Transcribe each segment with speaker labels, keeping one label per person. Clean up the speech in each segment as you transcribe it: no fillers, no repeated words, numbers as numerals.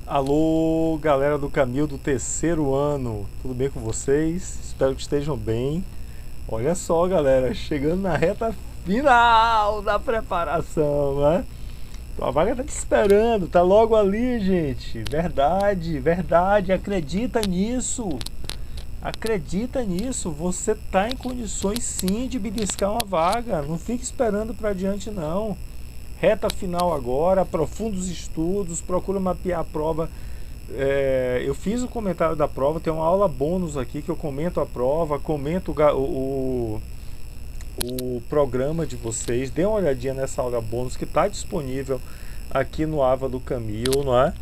Speaker 1: Alô, galera do Caminho do terceiro ano, tudo bem com vocês? Espero que estejam bem. Olha só, galera, chegando na reta final da preparação, né? A vaga tá te esperando, tá logo ali, gente. Verdade, verdade, acredita nisso. Acredita nisso, você tá em condições sim de beliscar uma vaga. Não fique esperando para adiante, não. Reta final agora, aprofunda os estudos, procura mapear a prova. Eu fiz o comentário da prova, tem uma aula bônus aqui que eu comento a prova, comento o programa de vocês. Dê uma olhadinha nessa aula bônus que está disponível aqui no Ava do Camil, não é?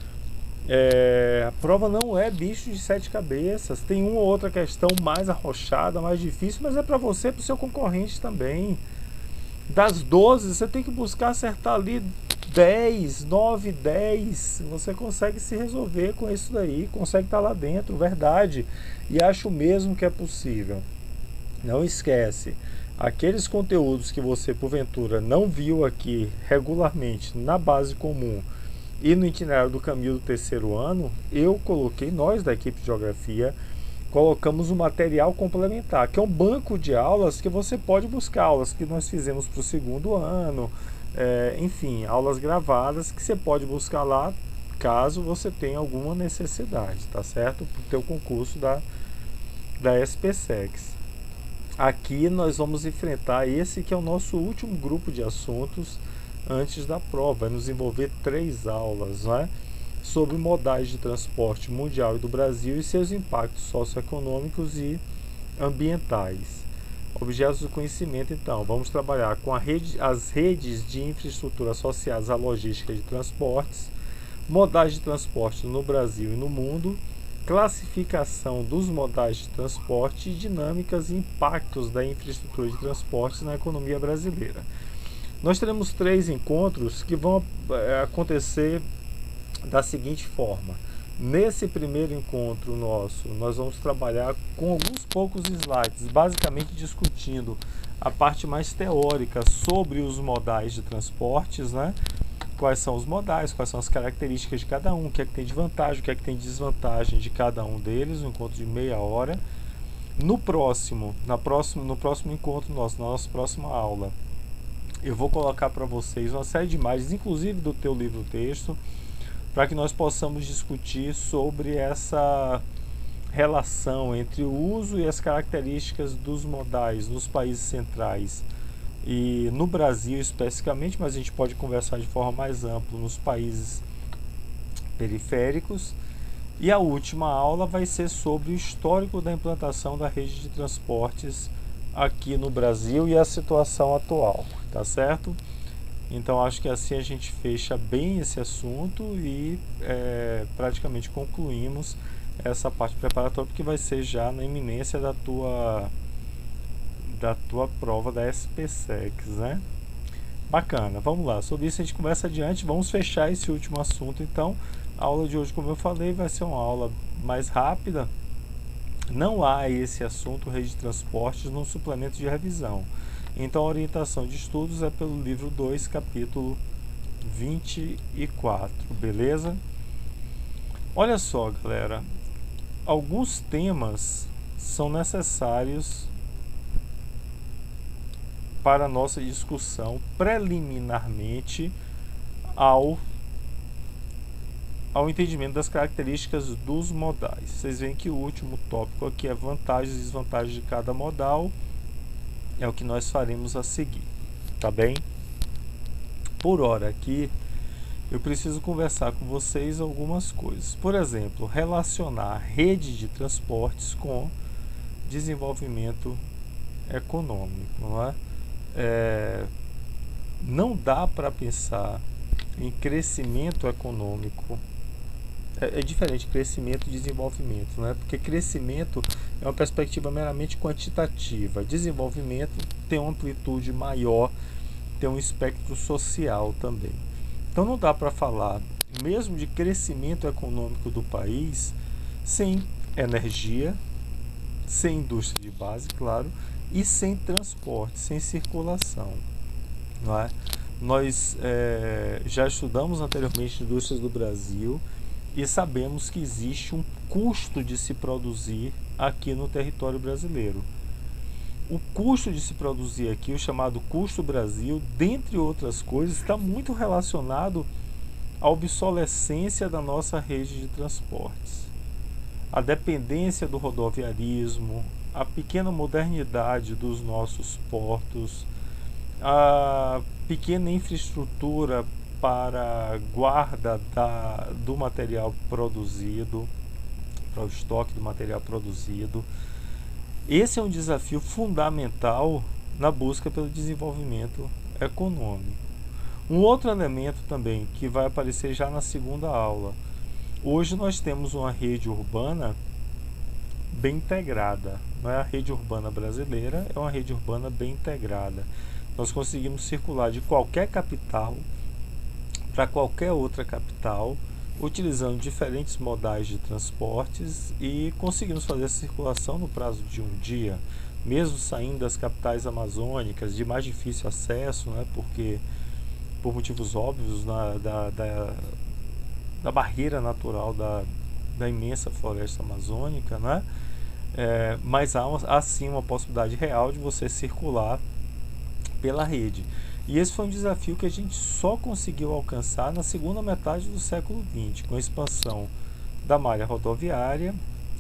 Speaker 1: A prova não é bicho de sete cabeças, tem uma ou outra questão mais arrochada, mais difícil, mas é para você e para o seu concorrente também. Das 12, você tem que buscar acertar ali 10, 9, 10. Você consegue se resolver com isso daí, consegue estar lá dentro, verdade. E acho mesmo que é possível. Não esquece, aqueles conteúdos que você porventura não viu aqui regularmente na base comum e no itinerário do caminho do terceiro ano, eu coloquei, nós da equipe de geografia, colocamos um material complementar, que é um banco de aulas que você pode buscar, aulas que nós fizemos para o segundo ano, enfim, aulas gravadas que você pode buscar lá, caso você tenha alguma necessidade, tá certo? Para o teu concurso da SPSEX. Aqui nós vamos enfrentar esse que é o nosso último grupo de assuntos antes da prova, vai nos envolver 3 aulas, né? Sobre modais de transporte mundial e do Brasil e seus impactos socioeconômicos e ambientais. Objetos do conhecimento, então, vamos trabalhar com as redes de infraestrutura associadas à logística de transportes, modais de transporte no Brasil e no mundo, classificação dos modais de transporte e dinâmicas e impactos da infraestrutura de transportes na economia brasileira. Nós teremos 3 encontros que vão acontecer da seguinte forma. Nesse primeiro encontro nosso, nós vamos trabalhar com alguns poucos slides, basicamente discutindo a parte mais teórica sobre os modais de transportes, né? Quais são os modais, quais são as características de cada um, o que é que tem de vantagem, o que é que tem de desvantagem de cada um deles, um encontro de meia hora. No próximo encontro nosso, na nossa próxima aula, eu vou colocar para vocês uma série de imagens, inclusive do teu livro-texto, para que nós possamos discutir sobre essa relação entre o uso e as características dos modais nos países centrais e no Brasil especificamente, mas a gente pode conversar de forma mais ampla nos países periféricos. E a última aula vai ser sobre o histórico da implantação da rede de transportes aqui no Brasil e a situação atual, tá certo? Então acho que assim a gente fecha bem esse assunto e praticamente concluímos essa parte preparatória, porque vai ser já na iminência da tua prova da SPSEX, né? Bacana, vamos lá, sobre isso a gente conversa adiante, vamos fechar esse último assunto. Então a aula de hoje, como eu falei, vai ser uma aula mais rápida. Não há esse assunto, rede de transportes, no suplemento de revisão. Então a orientação de estudos é pelo livro 2, capítulo 24, beleza? Olha só, galera, alguns temas são necessários para a nossa discussão preliminarmente ao entendimento das características dos modais. Vocês veem que o último tópico aqui é vantagens e desvantagens de cada modal. É o que nós faremos a seguir, tá bem? Por hora aqui, eu preciso conversar com vocês algumas coisas. Por exemplo, relacionar rede de transportes com desenvolvimento econômico, não é? Não dá para pensar em crescimento econômico. É diferente crescimento e desenvolvimento, né? Porque crescimento é uma perspectiva meramente quantitativa, desenvolvimento tem uma amplitude maior, tem um espectro social também. Então não dá para falar mesmo de crescimento econômico do país sem energia, sem indústria de base, claro, e sem transporte, sem circulação, não é? Nós já estudamos anteriormente indústrias do Brasil e sabemos que existe um custo de se produzir aqui no território brasileiro. O custo de se produzir aqui, o chamado custo Brasil, dentre outras coisas, está muito relacionado à obsolescência da nossa rede de transportes, a dependência do rodoviarismo, a pequena modernidade dos nossos portos, a pequena infraestrutura para guarda do material produzido, para o estoque do material produzido. Esse é um desafio fundamental na busca pelo desenvolvimento econômico. Um outro elemento também que vai aparecer já na segunda aula. Hoje nós temos uma rede urbana bem integrada. Não é a rede urbana brasileira, é uma rede urbana bem integrada. Nós conseguimos circular de qualquer capital para qualquer outra capital, utilizando diferentes modais de transportes, e conseguimos fazer essa circulação no prazo de um dia, mesmo saindo das capitais amazônicas de mais difícil acesso, né, porque por motivos óbvios da barreira natural da imensa floresta amazônica, né? Mas há sim uma possibilidade real de você circular pela rede. E esse foi um desafio que a gente só conseguiu alcançar na segunda metade do século XX, com a expansão da malha rodoviária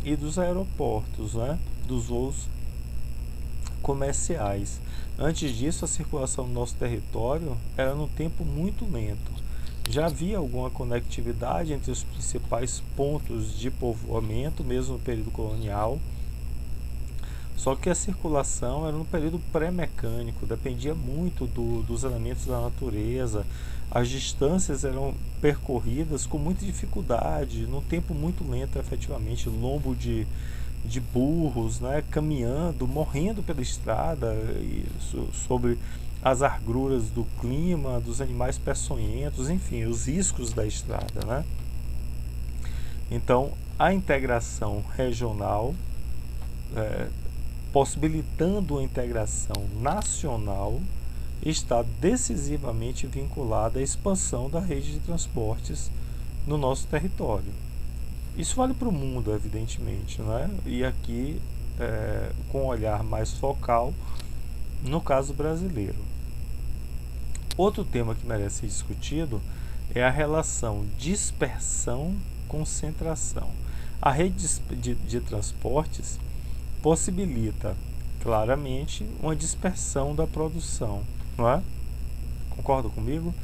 Speaker 1: e dos aeroportos, né? Dos voos comerciais. Antes disso, a circulação no nosso território era num tempo muito lento. Já havia alguma conectividade entre os principais pontos de povoamento, mesmo no período colonial, só que a circulação era no período pré-mecânico, dependia muito dos elementos da natureza, as distâncias eram percorridas com muita dificuldade, num tempo muito lento, efetivamente, lombo de burros, né, caminhando, morrendo pela estrada, sobre as agruras do clima, dos animais peçonhentos, enfim, os riscos da estrada, né? Então, a integração regional, possibilitando a integração nacional, está decisivamente vinculada à expansão da rede de transportes no nosso território. Isso vale para o mundo, evidentemente, né? E aqui, com um olhar mais focal, no caso brasileiro. Outro tema que merece ser discutido é a relação dispersão-concentração. A rede de transportes possibilita claramente uma dispersão da produção, não é? Concorda comigo?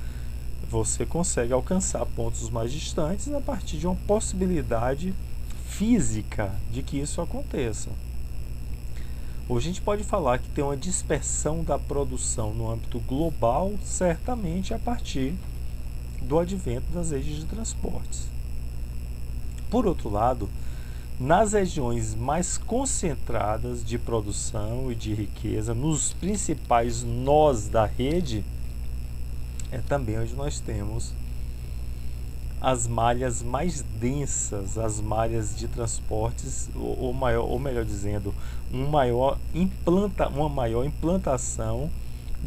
Speaker 1: Você consegue alcançar pontos mais distantes a partir de uma possibilidade física de que isso aconteça. Hoje a gente pode falar que tem uma dispersão da produção no âmbito global, certamente a partir do advento das redes de transportes. Por outro lado, nas regiões mais concentradas de produção e de riqueza, nos principais nós da rede, é também onde nós temos as malhas mais densas, as malhas de transportes, ou melhor dizendo, uma maior implantação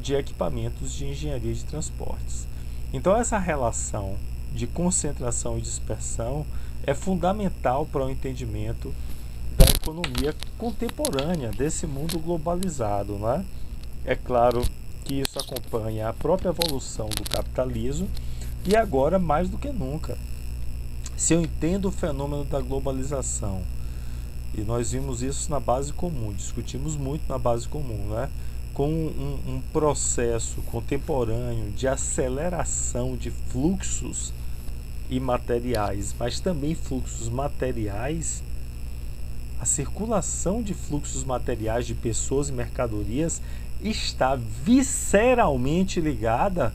Speaker 1: de equipamentos de engenharia de transportes. Então, essa relação de concentração e dispersão é fundamental para o entendimento da economia contemporânea, desse mundo globalizado, né? É claro que isso acompanha a própria evolução do capitalismo, e agora mais do que nunca. Se eu entendo o fenômeno da globalização, e nós vimos isso na base comum, discutimos muito na base comum, né? Com um processo contemporâneo de aceleração de fluxos imateriais, mas também fluxos materiais, a circulação de fluxos materiais de pessoas e mercadorias está visceralmente ligada,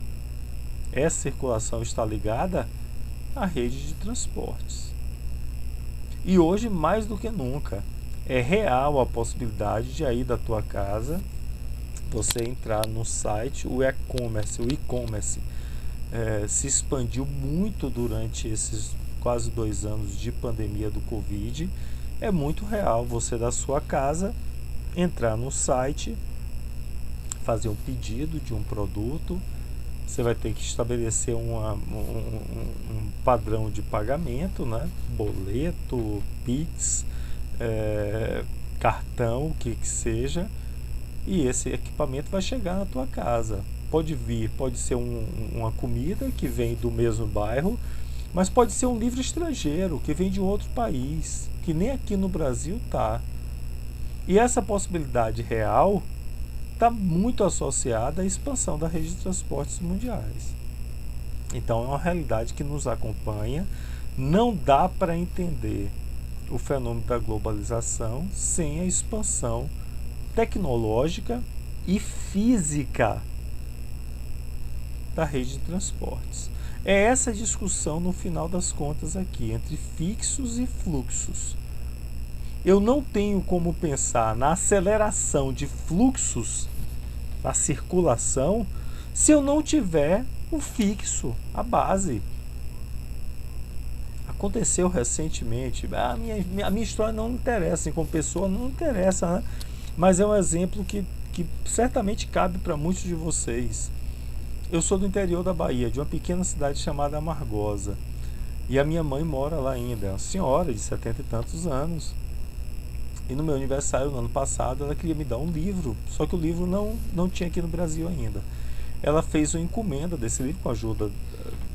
Speaker 1: essa circulação está ligada à rede de transportes. E hoje, mais do que nunca, é real a possibilidade de aí da tua casa você entrar no site, o e-commerce se expandiu muito durante esses quase 2 anos de pandemia do Covid. É muito real você da sua casa entrar no site, fazer um pedido de um produto. Você vai ter que estabelecer um padrão de pagamento, né? Boleto, Pix, cartão, o que seja, e esse equipamento vai chegar na tua casa. Pode vir, pode ser uma comida que vem do mesmo bairro, mas pode ser um livro estrangeiro que vem de um outro país, que nem aqui no Brasil tá. E essa possibilidade real está muito associada à expansão da rede de transportes mundiais. Então é uma realidade que nos acompanha. Não dá para entender o fenômeno da globalização sem a expansão tecnológica e física da rede de transportes. É essa discussão no final das contas aqui, entre fixos e fluxos. Eu não tenho como pensar na aceleração de fluxos, na circulação, se eu não tiver o fixo, a base. Aconteceu recentemente, a minha história não interessa, assim, como pessoa não interessa, né? Mas é um exemplo que certamente cabe para muitos de vocês. Eu sou do interior da Bahia, de uma pequena cidade chamada Amargosa. E a minha mãe mora lá ainda, é uma senhora de 70 e tantos anos. E no meu aniversário, no ano passado, ela queria me dar um livro, só que o livro não tinha aqui no Brasil ainda. Ela fez uma encomenda desse livro, com a ajuda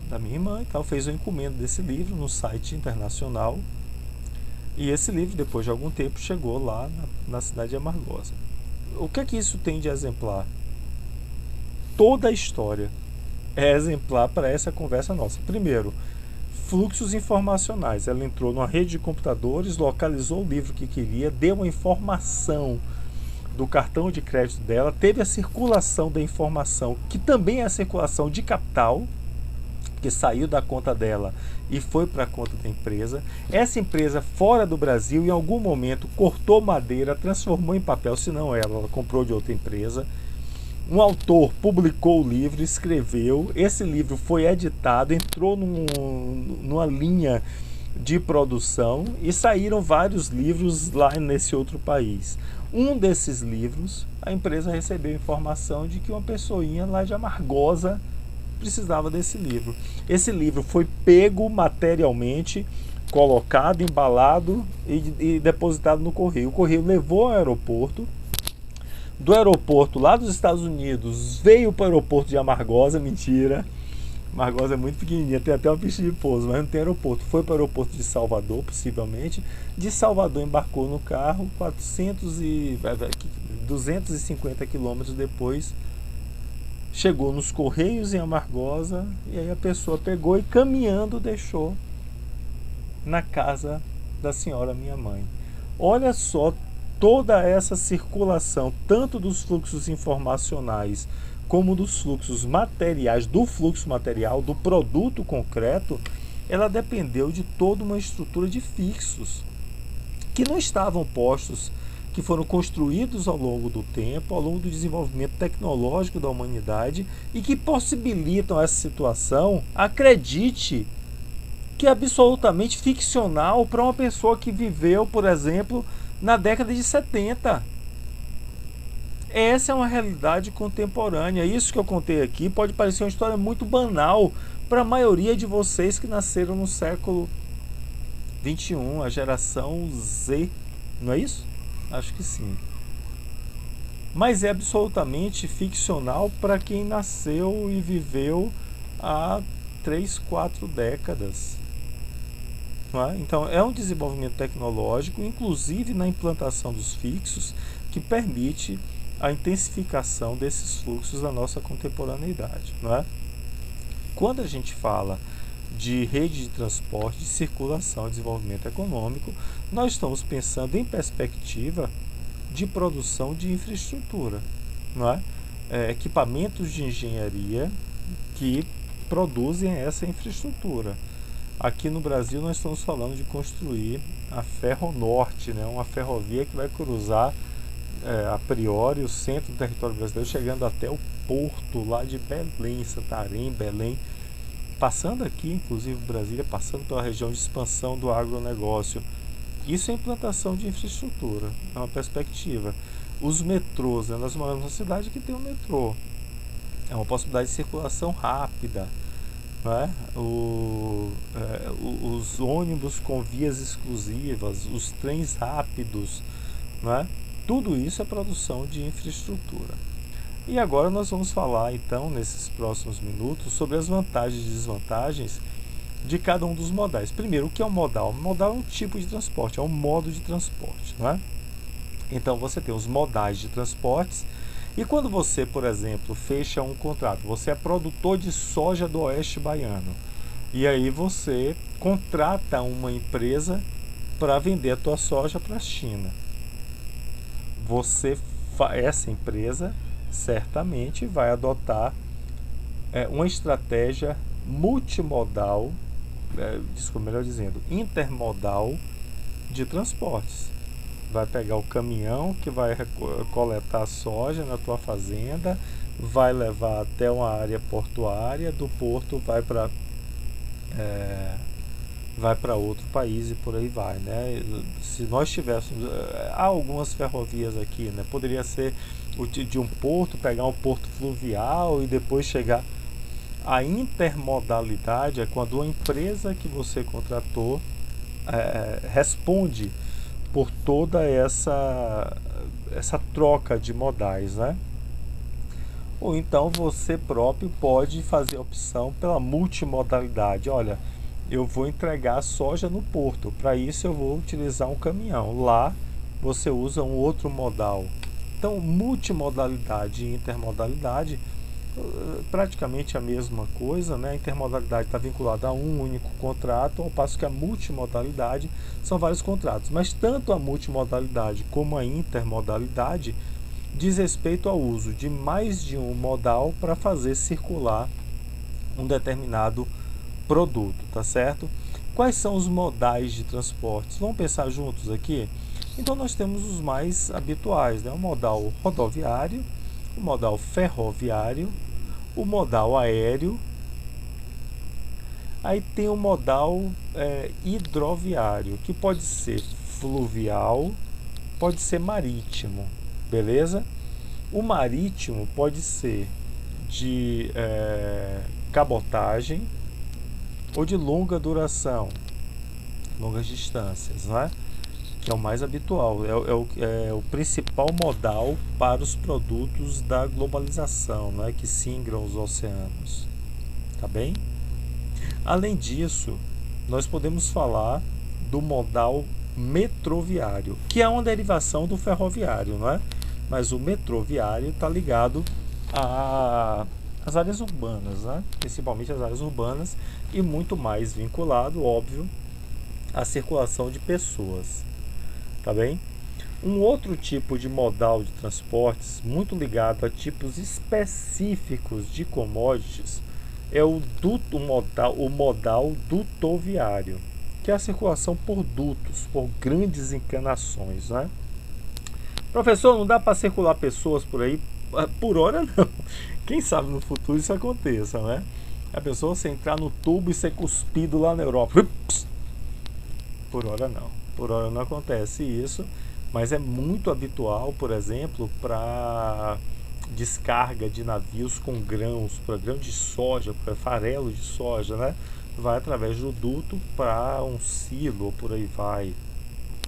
Speaker 1: da minha irmã e tal, fez uma encomenda desse livro no site internacional. E esse livro, depois de algum tempo, chegou lá na cidade de Amargosa. O que é que isso tem de exemplar? Toda a história é exemplar para essa conversa nossa. Primeiro, fluxos informacionais. Ela entrou numa rede de computadores, localizou o livro que queria, deu a informação do cartão de crédito dela, teve a circulação da informação, que também é a circulação de capital, que saiu da conta dela e foi para a conta da empresa. Essa empresa, fora do Brasil, em algum momento cortou madeira, transformou em papel, se não ela comprou de outra empresa. Um autor publicou o livro, escreveu, esse livro foi editado, entrou numa linha de produção e saíram vários livros lá nesse outro país. Um desses livros, a empresa recebeu informação de que uma pessoinha lá de Amargosa precisava desse livro. Esse livro foi pego materialmente, colocado, embalado e depositado no correio. O correio levou ao aeroporto. Do aeroporto lá dos Estados Unidos veio para o aeroporto de Amargosa, mentira. Amargosa é muito pequenininha, tem até uma pista de pouso, mas não tem aeroporto. Foi para o aeroporto de Salvador, possivelmente. De Salvador embarcou no carro, 250 quilômetros depois, chegou nos Correios em Amargosa, e aí a pessoa pegou e caminhando deixou na casa da senhora minha mãe. Olha só toda essa circulação, tanto dos fluxos informacionais como dos fluxos materiais, do fluxo material, do produto concreto, ela dependeu de toda uma estrutura de fixos que não estavam postos, que foram construídos ao longo do tempo, ao longo do desenvolvimento tecnológico da humanidade e que possibilitam essa situação, acredite, que é absolutamente ficcional para uma pessoa que viveu, por exemplo, na década de 70. Essa é uma realidade contemporânea. Isso que eu contei aqui pode parecer uma história muito banal para a maioria de vocês que nasceram no século 21, a geração Z, não é isso? Acho que sim. Mas é absolutamente ficcional para quem nasceu e viveu há 3, 4 décadas. Não é? Então é um desenvolvimento tecnológico, inclusive na implantação dos fixos, que permite a intensificação desses fluxos da nossa contemporaneidade. Não é? Quando a gente fala de rede de transporte, de circulação e desenvolvimento econômico, nós estamos pensando em perspectiva de produção de infraestrutura, não é? Equipamentos de engenharia que produzem essa infraestrutura. Aqui no Brasil nós estamos falando de construir a Ferronorte, né? Uma ferrovia que vai cruzar a priori o centro do território brasileiro, chegando até o porto lá de Belém, Santarém, Belém, passando aqui, inclusive Brasília, passando pela região de expansão do agronegócio. Isso é implantação de infraestrutura, é uma perspectiva. Os metrôs, né? Nós moramos numa cidade que tem um metrô, é uma possibilidade de circulação rápida, não é? os ônibus com vias exclusivas, os trens rápidos, né? Tudo isso é produção de infraestrutura. E agora nós vamos falar, então, nesses próximos minutos, sobre as vantagens e desvantagens de cada um dos modais. Primeiro, o que é um modal? Um modal é um tipo de transporte, é um modo de transporte, não é? Então, você tem os modais de transportes, e quando você, por exemplo, fecha um contrato, você é produtor de soja do Oeste Baiano, e aí você contrata uma empresa para vender a tua soja para a China. Essa empresa certamente vai adotar uma estratégia multimodal, melhor dizendo, intermodal de transportes. Vai pegar o caminhão que vai coletar a soja na tua fazenda, vai levar até uma área portuária, do porto vai para outro país e por aí vai, né? Se nós tivéssemos há algumas ferrovias aqui, né? Poderia ser de um porto, pegar um porto fluvial e depois chegar. A intermodalidade é quando a empresa que você contratou responde por toda essa troca de modais, né? Ou então você próprio pode fazer a opção pela multimodalidade. Olha, eu vou entregar a soja no porto, para isso eu vou utilizar um caminhão. Lá você usa um outro modal. Então, multimodalidade e intermodalidade praticamente a mesma coisa, né? A intermodalidade está vinculada a um único contrato, ao passo que a multimodalidade são vários contratos. Mas tanto a multimodalidade como a intermodalidade diz respeito ao uso de mais de um modal para fazer circular um determinado produto, tá certo? Quais são os modais de transportes? Vamos pensar juntos aqui? Então nós temos os mais habituais, né? O modal rodoviário, o modal ferroviário, o modal aéreo, aí tem o modal hidroviário, que pode ser fluvial, pode ser marítimo, beleza? O marítimo pode ser de cabotagem ou de longa duração, longas distâncias, não é? Que é o mais habitual, é o principal modal para os produtos da globalização, né, que singram os oceanos, tá bem? Além disso, nós podemos falar do modal metroviário, que é uma derivação do ferroviário, não é? Mas o metroviário está ligado às áreas urbanas, né? Principalmente as áreas urbanas, e muito mais vinculado, óbvio, à circulação de pessoas. Tá bem? Um outro tipo de modal de transportes, muito ligado a tipos específicos de commodities, é o modal dutoviário, que é a circulação por dutos, por grandes encanações, né? Professor, não dá para circular pessoas por aí? Por hora não. Quem sabe no futuro isso aconteça, né? A pessoa se entrar no tubo e ser cuspido lá na Europa. Por hora não. Por hora não acontece isso, mas é muito habitual, por exemplo, para descarga de navios com grãos, para grão de soja, para farelo de soja, né? Vai através do duto para um silo, por aí vai.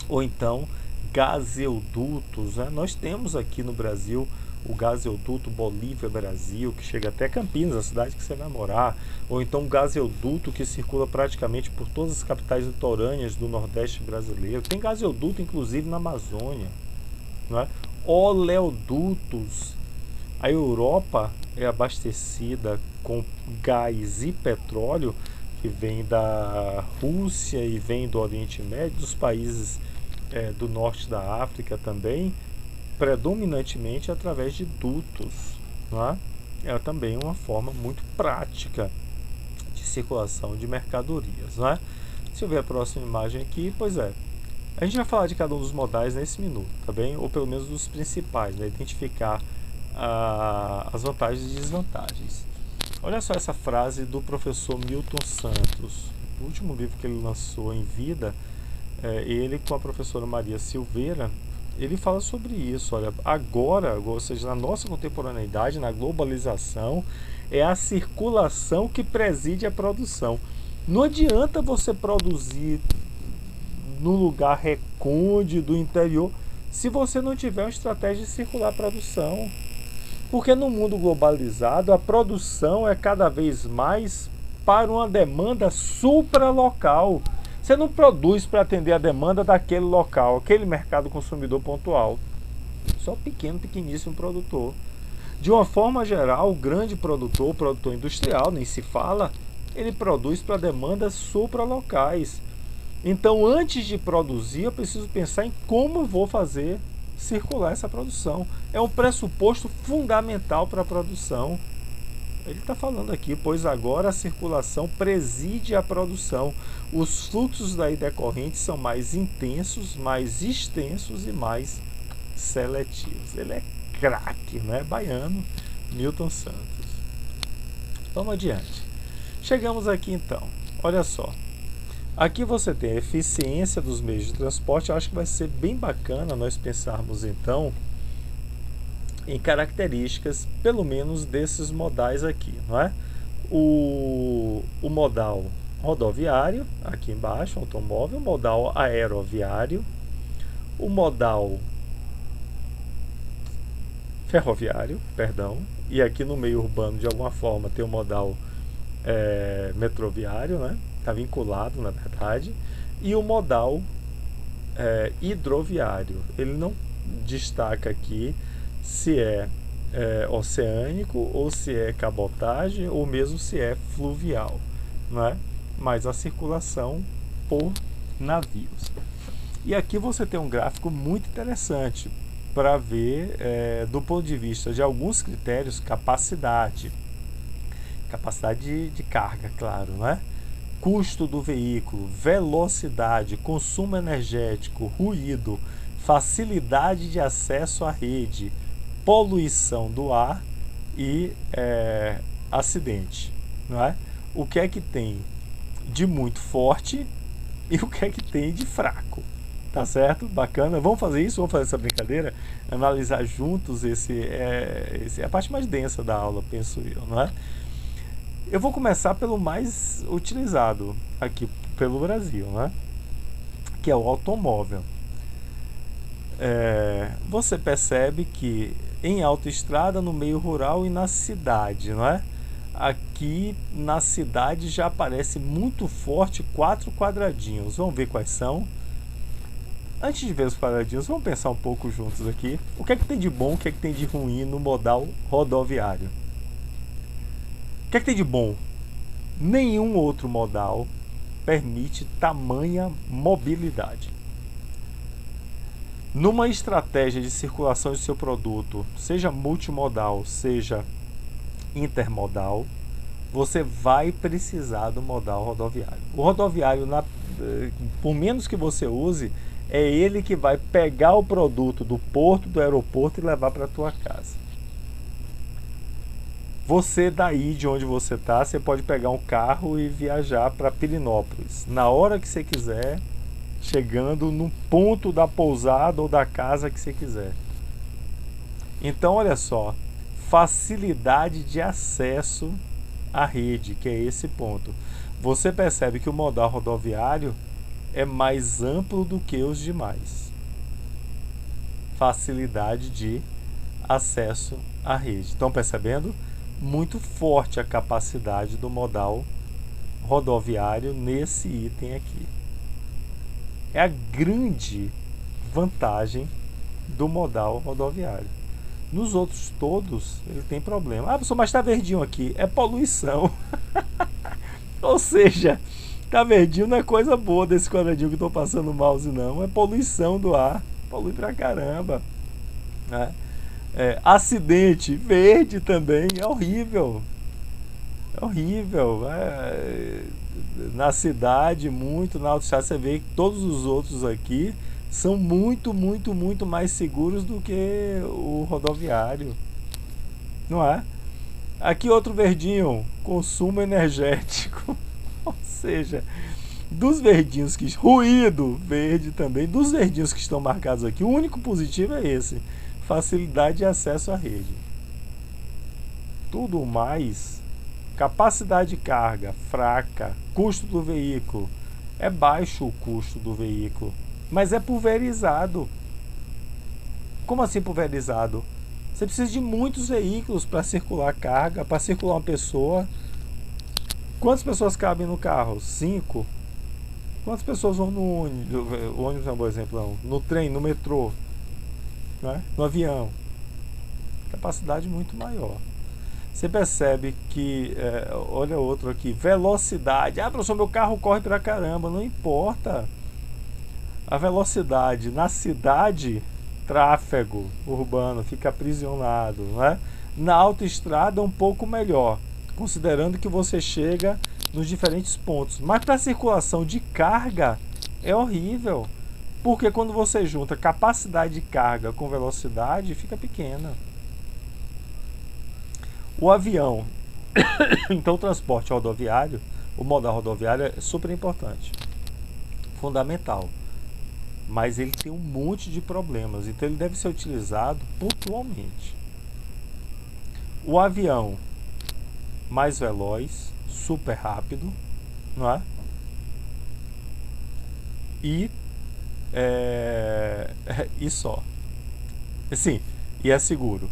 Speaker 1: Ou então gasodutos, né? Nós temos aqui no Brasil o gasoduto Bolívia-Brasil, que chega até Campinas, a cidade que você vai morar, ou então um gasoduto que circula praticamente por todas as capitais litorâneas do Nordeste brasileiro. Tem gasoduto, inclusive, na Amazônia, não é? Oleodutos. A Europa é abastecida com gás e petróleo que vem da Rússia e vem do Oriente Médio, dos países do norte da África também, predominantemente através de dutos, não é? É também uma forma muito prática de circulação de mercadorias, não é? Se eu ver a próxima imagem aqui, pois é, a gente vai falar de cada um dos modais nesse minuto, tá bem? Ou pelo menos dos principais, né? Identificar as vantagens e desvantagens. Olha só essa frase do professor Milton Santos, o último livro que ele lançou em vida, ele com a professora Maria Silveira. Ele fala sobre isso, olha, agora, ou seja, na nossa contemporaneidade, na globalização, é a circulação que preside a produção. Não adianta você produzir num lugar recôndito do interior se você não tiver uma estratégia de circular a produção. Porque no mundo globalizado, a produção é cada vez mais para uma demanda supralocal. Você não produz para atender a demanda daquele local, aquele mercado consumidor pontual. Só pequeníssimo produtor. De uma forma geral, o grande produtor, o produtor industrial, nem se fala, ele produz para demandas supralocais. Então, antes de produzir, eu preciso pensar em como eu vou fazer circular essa produção. É um pressuposto fundamental para a produção. Ele está falando aqui, pois agora a circulação preside a produção. Os fluxos daí decorrentes são mais intensos, mais extensos e mais seletivos. Ele é craque, né? Baiano, Milton Santos. Vamos adiante. Chegamos aqui então. Olha só. Aqui você tem a eficiência dos meios de transporte. Eu acho que vai ser bem bacana nós pensarmos então em características, pelo menos desses modais aqui, não é? O modal rodoviário, aqui embaixo, automóvel, o modal aeroviário, o modal ferroviário, perdão, e aqui no meio urbano, de alguma forma, tem o modal metroviário, né? Está vinculado, na verdade, e o modal hidroviário. Ele não destaca aqui se é oceânico ou se é cabotagem ou mesmo se é fluvial, né? Mas a circulação por navios. E aqui você tem um gráfico muito interessante para ver do ponto de vista de alguns critérios, capacidade de carga, claro, né? Custo do veículo, velocidade, consumo energético, ruído, facilidade de acesso à rede, poluição do ar e acidente, não é? O que é que tem de muito forte e o que é que tem de fraco, tá certo? Bacana, vamos fazer isso, vamos fazer essa brincadeira, analisar juntos esse é a parte mais densa da aula, penso eu, não é? Eu vou começar pelo mais utilizado aqui pelo Brasil, né? Que é o automóvel. Você percebe que em autoestrada, no meio rural e na cidade, não é? Aqui na cidade já aparece muito forte 4 quadradinhos. Vamos ver quais são. Antes de ver os quadradinhos, vamos pensar um pouco juntos aqui. O que é que tem de bom, o que é que tem de ruim no modal rodoviário? O que é que tem de bom? Nenhum outro modal permite tamanha mobilidade. Numa estratégia de circulação de seu produto, seja multimodal, seja intermodal, você vai precisar do modal rodoviário. O rodoviário, por menos que você use, é ele que vai pegar o produto do porto, do aeroporto e levar para a tua casa. Você daí de onde você está, você pode pegar um carro e viajar para Pirinópolis, na hora que você quiser, chegando no ponto da pousada ou da casa que você quiser. Então, olha só, facilidade de acesso à rede, que é esse ponto. Você percebe que o modal rodoviário é mais amplo do que os demais. Facilidade de acesso à rede. Estão percebendo? Muito forte a capacidade do modal rodoviário nesse item aqui. É a grande vantagem do modal rodoviário. Nos outros todos, ele tem problema. Ah, professor, mas está verdinho aqui. É poluição. Ou seja, está verdinho não é coisa boa desse quadradinho que estou passando o mouse, não. É poluição do ar. Polui pra caramba. Né? Acidente verde também, é horrível. É horrível. Na cidade, muito, na autoestrada, você vê que todos os outros aqui são muito mais seguros do que o rodoviário. Não é? Aqui outro verdinho, consumo energético. Ou seja, dos verdinhos que... Ruído verde também. Dos verdinhos que estão marcados aqui, o único positivo é esse. Facilidade de acesso à rede. Tudo mais capacidade de carga fraca, custo do veículo, é baixo o custo do veículo, mas é pulverizado. Como assim pulverizado? Você precisa de muitos veículos para circular carga, para circular uma pessoa. Quantas pessoas cabem no carro? 5. Quantas pessoas vão no ônibus? O ônibus é um bom exemplo, não. No trem, no metrô, né? No avião. Capacidade muito maior. Você percebe que, olha outro aqui, velocidade. Ah, professor, meu carro corre pra caramba. Não importa. A velocidade na cidade, tráfego urbano, fica aprisionado, né? Na autoestrada, um pouco melhor, considerando que você chega nos diferentes pontos. Mas para circulação de carga, é horrível. Porque quando você junta capacidade de carga com velocidade, fica pequena. O avião, então o transporte rodoviário, o modal rodoviário é super importante, fundamental, mas ele tem um monte de problemas, então ele deve ser utilizado pontualmente. O avião mais veloz, super rápido, não é? E só. Sim, e é seguro.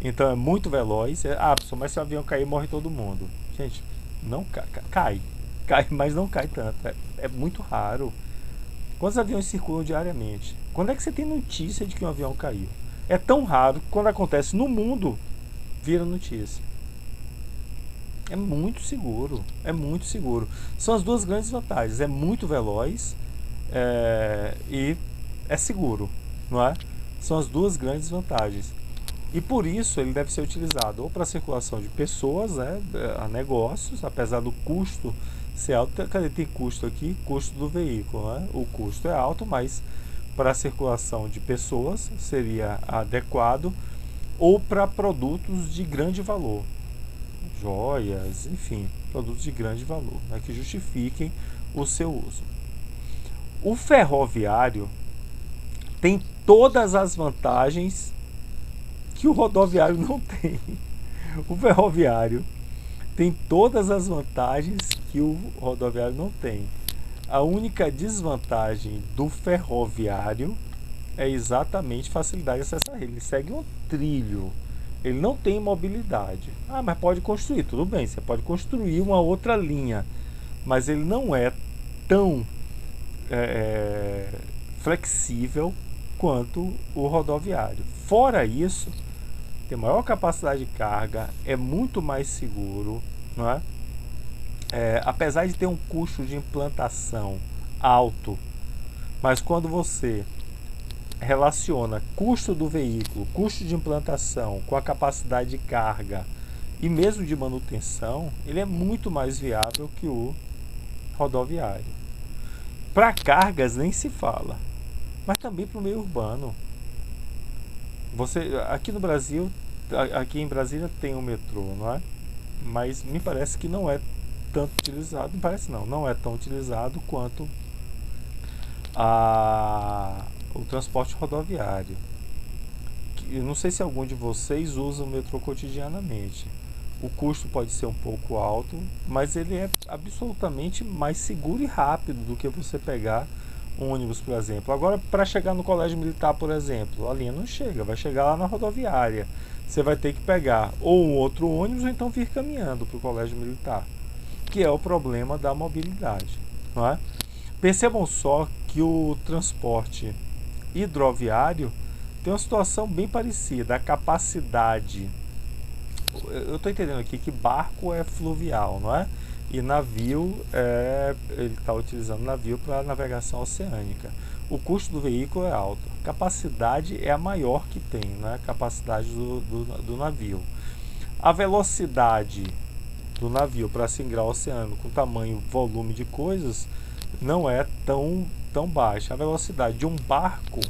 Speaker 1: Então é muito veloz. Professor, mas se o avião cair, morre todo mundo. Gente, não cai, mas não cai tanto. É muito raro. Quantos aviões circulam diariamente? Quando é que você tem notícia de que um avião caiu? É tão raro que quando acontece no mundo, vira notícia. É muito seguro. É muito seguro. São as duas grandes vantagens. É muito veloz e é seguro, não é? São as duas grandes vantagens. E por isso ele deve ser utilizado ou para circulação de pessoas, né, a negócios, apesar do custo ser alto. Cadê? Tem custo aqui? Custo do veículo, né? O custo é alto, mas para a circulação de pessoas seria adequado, ou para produtos de grande valor, joias, enfim, produtos de grande valor, né, que justifiquem o seu uso. O ferroviário tem todas as vantagens que o rodoviário não tem. O ferroviário tem todas as vantagens que o rodoviário não tem. A única desvantagem do ferroviário é exatamente facilidade de acessar ele. Ele segue um trilho. Ele não tem mobilidade. Mas pode construir. Tudo bem, você pode construir uma outra linha. Mas ele não é tão flexível quanto o rodoviário. Fora isso, tem maior capacidade de carga, é muito mais seguro, não é? Apesar de ter um custo de implantação alto, mas quando você relaciona custo do veículo, custo de implantação com a capacidade de carga e mesmo de manutenção, ele é muito mais viável que o rodoviário. Para cargas nem se fala, mas também para o meio urbano. Aqui no Brasil, aqui em Brasília tem um metrô, não é? Mas me parece que não é tanto utilizado, não é tão utilizado quanto o transporte rodoviário. Eu não sei se algum de vocês usa o metrô cotidianamente. O custo pode ser um pouco alto, mas ele é absolutamente mais seguro e rápido do que você pegar um ônibus, por exemplo. Agora, para chegar no colégio militar, por exemplo, a linha não chega, vai chegar lá na rodoviária. Você vai ter que pegar ou um outro ônibus ou então vir caminhando para o colégio militar, que é o problema da mobilidade, não é? Percebam só que o transporte hidroviário tem uma situação bem parecida. A capacidade, eu estou entendendo aqui que barco é fluvial, não é? E navio, ele está utilizando navio para navegação oceânica. O custo do veículo é alto. A capacidade é a maior que tem, né? A capacidade do navio. A velocidade do navio para singrar o oceano com tamanho, volume de coisas, não é tão baixa. A velocidade de um barco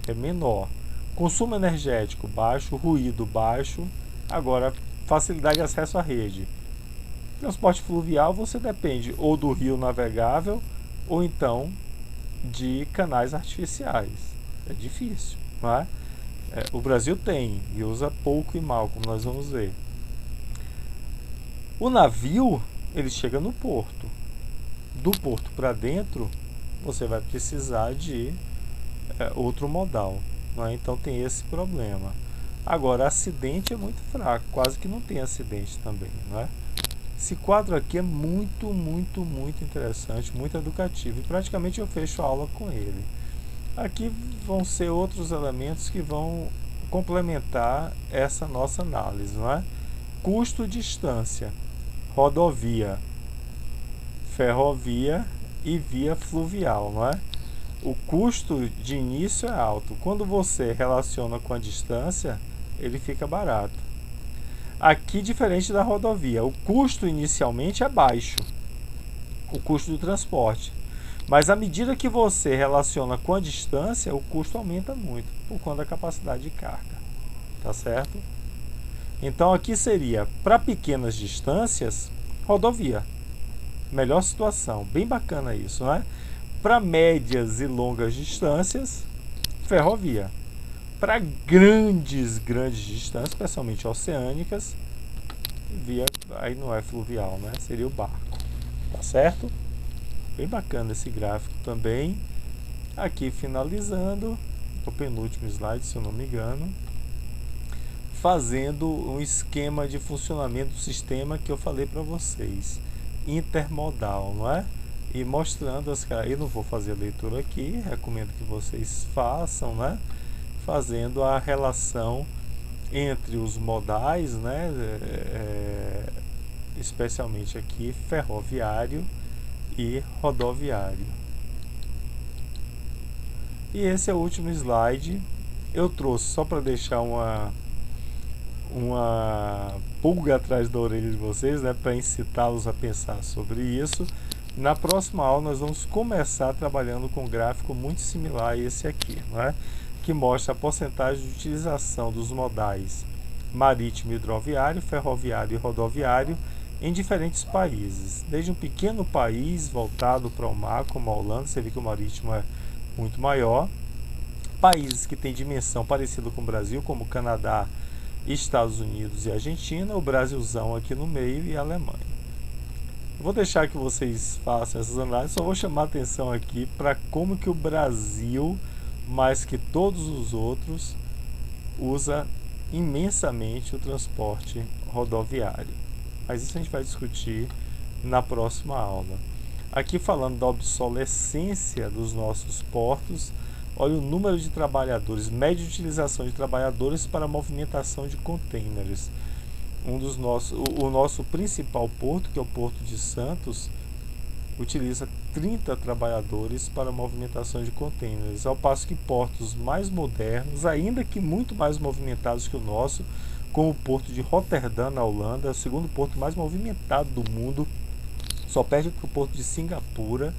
Speaker 1: é menor. Consumo energético baixo, ruído baixo. Agora, facilidade de acesso à rede. Transporte fluvial, você depende ou do rio navegável ou então de canais artificiais. É difícil, não é? O Brasil tem e usa pouco e mal, como nós vamos ver. O navio, ele chega no porto. Do porto para dentro, você vai precisar de outro modal, não é? Então tem esse problema. Agora, acidente é muito fraco, quase que não tem acidente também, não é? Esse quadro aqui é muito interessante, muito educativo, e praticamente eu fecho a aula com ele. Aqui vão ser outros elementos que vão complementar essa nossa análise, não é? Custo, distância, rodovia, ferrovia e via fluvial, não é? O custo de início é alto. Quando você relaciona com a distância, ele fica barato. Aqui, diferente da rodovia, o custo inicialmente é baixo, o custo do transporte. Mas à medida que você relaciona com a distância, o custo aumenta muito, por conta da capacidade de carga. Tá certo? Então aqui seria, para pequenas distâncias, rodovia. Melhor situação, bem bacana isso, né? Para médias e longas distâncias, ferrovia. Para grandes distâncias, especialmente oceânicas, via, aí não é fluvial, né? Seria o barco. Tá certo? Bem bacana esse gráfico também. Aqui finalizando, o penúltimo slide, se eu não me engano, fazendo um esquema de funcionamento do sistema que eu falei para vocês, intermodal, não é? E mostrando as caras. Eu não vou fazer a leitura aqui, recomendo que vocês façam, né? Fazendo a relação entre os modais, né? Especialmente aqui ferroviário e rodoviário. E esse é o último slide. Eu trouxe só para deixar uma pulga atrás da orelha de vocês, né, para incitá-los a pensar sobre isso. Na próxima aula nós vamos começar trabalhando com um gráfico muito similar a esse aqui, né, que mostra a porcentagem de utilização dos modais marítimo e hidroviário, ferroviário e rodoviário em diferentes países, desde um pequeno país voltado para o mar, como a Holanda, você vê que o marítimo é muito maior, países que têm dimensão parecida com o Brasil, como Canadá, Estados Unidos e Argentina, o Brasilzão aqui no meio e a Alemanha. Vou deixar que vocês façam essas análises, só vou chamar a atenção aqui para como que o Brasil, mais que todos os outros, usa imensamente o transporte rodoviário. Mas isso a gente vai discutir na próxima aula. Aqui falando da obsolescência dos nossos portos, olha o número de trabalhadores, média utilização de trabalhadores para movimentação de contêineres. O nosso principal porto, que é o Porto de Santos, utiliza 30 trabalhadores para movimentação de contêineres, ao passo que portos mais modernos, ainda que muito mais movimentados que o nosso, como o Porto de Roterdã, na Holanda, é o segundo porto mais movimentado do mundo, só perde para o Porto de Singapura,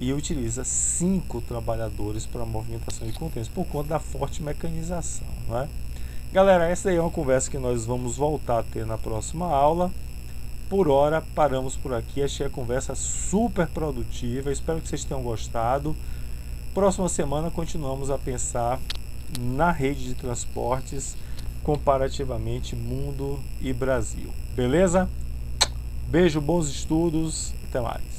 Speaker 1: e utiliza 5 trabalhadores para a movimentação de contêineres, por conta da forte mecanização, não é? Galera, essa aí é uma conversa que nós vamos voltar a ter na próxima aula. Por hora, paramos por aqui. Achei a conversa super produtiva, espero que vocês tenham gostado. Próxima semana continuamos a pensar na rede de transportes comparativamente mundo e Brasil. Beleza? Beijo, bons estudos, até mais.